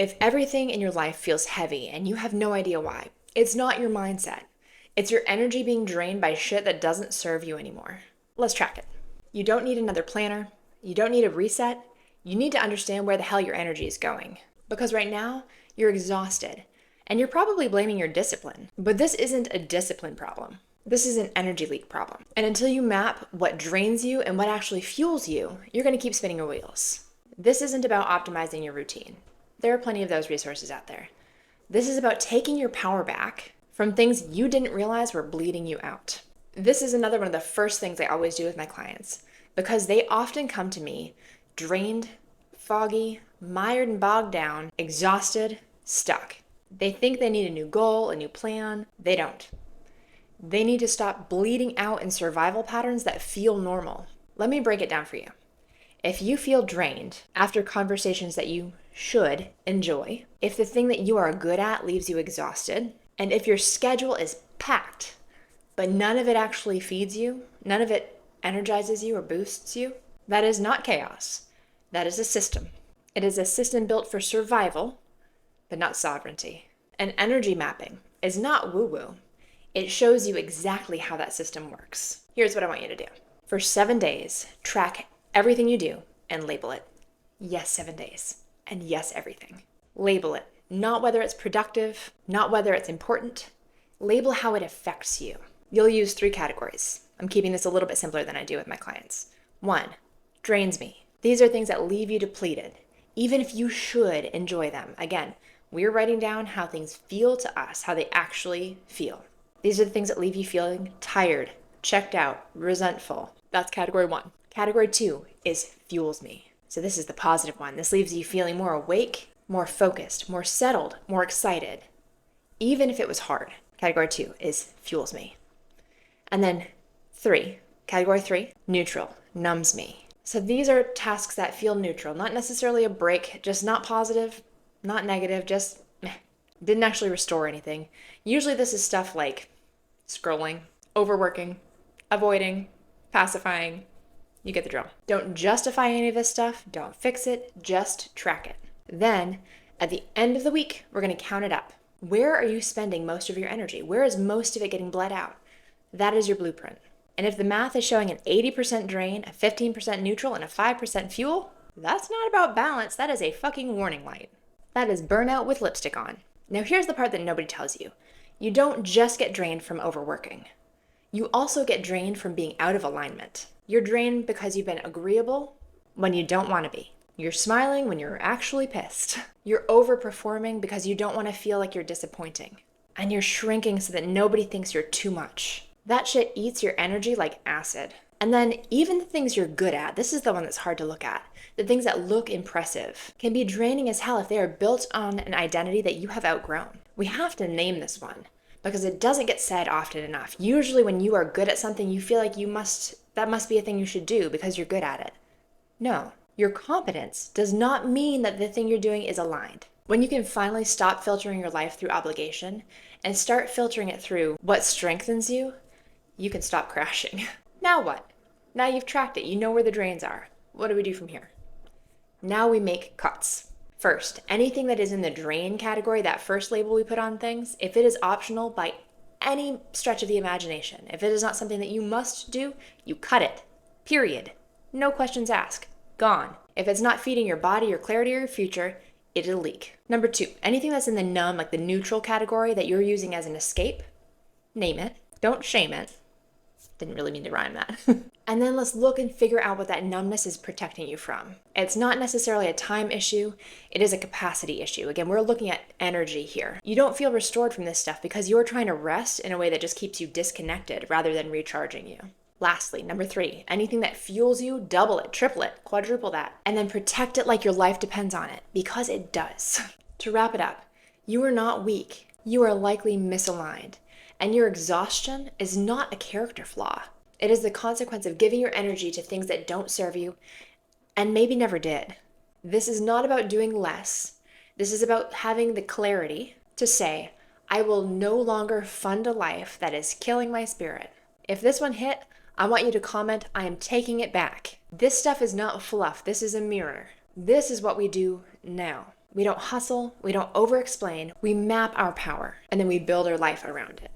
If everything in your life feels heavy and you have no idea why, it's not your mindset. It's your energy being drained by shit that doesn't serve you anymore. Let's track it. You don't need another planner. You don't need a reset. You need to understand where the hell your energy is going. Because right now, you're exhausted. And you're probably blaming your discipline. But this isn't a discipline problem. This is an energy leak problem. And until you map what drains you and what actually fuels you, you're going to keep spinning your wheels. This isn't about optimizing your routine. There are plenty of those resources out there. This is about taking your power back from things you didn't realize were bleeding you out. This is another one of the first things I always do with my clients, because they often come to me drained, foggy, mired and bogged down, exhausted, stuck. They think they need a new goal, a new plan. They don't. They need to stop bleeding out in survival patterns that feel normal. Let me break it down for you. If you feel drained after conversations that you should enjoy, if the thing that you are good at leaves you exhausted, and if your schedule is packed, but none of it actually feeds you, none of it energizes you or boosts you, that is not chaos. That is a system. It is a system built for survival, but not sovereignty. And energy mapping is not woo-woo. It shows you exactly how that system works. Here's what I want you to do. For 7 days, track everything you do and label it. Yes, 7 days. And yes, everything. Label it. Not whether it's productive, not whether it's important. Label how it affects you. You'll use 3 categories. I'm keeping this a little bit simpler than I do with my clients. 1, drains me. These are things that leave you depleted, even if you should enjoy them. Again, we're writing down how things feel to us, how they actually feel. These are the things that leave you feeling tired, checked out, resentful. That's category 1. Category 2 is fuels me. So this is the positive one. This leaves you feeling more awake, more focused, more settled, more excited, even if it was hard. Category 2 is fuels me. And then 3, category 3, neutral, numbs me. So these are tasks that feel neutral, not necessarily a break, just not positive, not negative, just meh. Didn't actually restore anything. Usually this is stuff like scrolling, overworking, avoiding, pacifying. You get the drill. Don't justify any of this stuff. Don't fix it. Just track it. Then at the end of the week, we're going to count it up. Where are you spending most of your energy? Where is most of it getting bled out? That is your blueprint. And if the math is showing an 80% drain, a 15% neutral, and a 5% fuel, that's not about balance. That is a fucking warning light. That is burnout with lipstick on. Now here's the part that nobody tells you. You don't just get drained from overworking. You also get drained from being out of alignment. You're drained because you've been agreeable when you don't want to be. You're smiling when you're actually pissed. You're overperforming because you don't want to feel like you're disappointing. And you're shrinking so that nobody thinks you're too much. That shit eats your energy like acid. And then even the things you're good at, this is the one that's hard to look at. The things that look impressive can be draining as hell if they are built on an identity that you have outgrown. We have to name this one because it doesn't get said often enough. Usually when you are good at something, you feel like that must be a thing you should do because you're good at it. No, your competence does not mean that the thing you're doing is aligned. When you can finally stop filtering your life through obligation and start filtering it through what strengthens you, you can stop crashing. Now what? Now you've tracked it. You know where the drains are. What do we do from here? Now we make cuts. First, anything that is in the drain category, that first label we put on things, if it is optional by any stretch of the imagination, if it is not something that you must do, you cut it. Period. No questions asked. Gone. If it's not feeding your body, your clarity, or your future, it'll leak. Number 2, anything that's in the numb, like the neutral category that you're using as an escape, name it. Don't shame it. Didn't really mean to rhyme that. And then let's look and figure out what that numbness is protecting you from. It's not necessarily a time issue. It is a capacity issue. Again, we're looking at energy here. You don't feel restored from this stuff because you're trying to rest in a way that just keeps you disconnected rather than recharging you. Lastly, number 3, anything that fuels you, double it, triple it, quadruple that, and then protect it like your life depends on it, because it does. To wrap it up, you are not weak. You are likely misaligned. And your exhaustion is not a character flaw. It is the consequence of giving your energy to things that don't serve you and maybe never did. This is not about doing less. This is about having the clarity to say, I will no longer fund a life that is killing my spirit. If this one hit, I want you to comment, I am taking it back. This stuff is not fluff. This is a mirror. This is what we do now. We don't hustle, we don't over explain, we map our power, and then we build our life around it.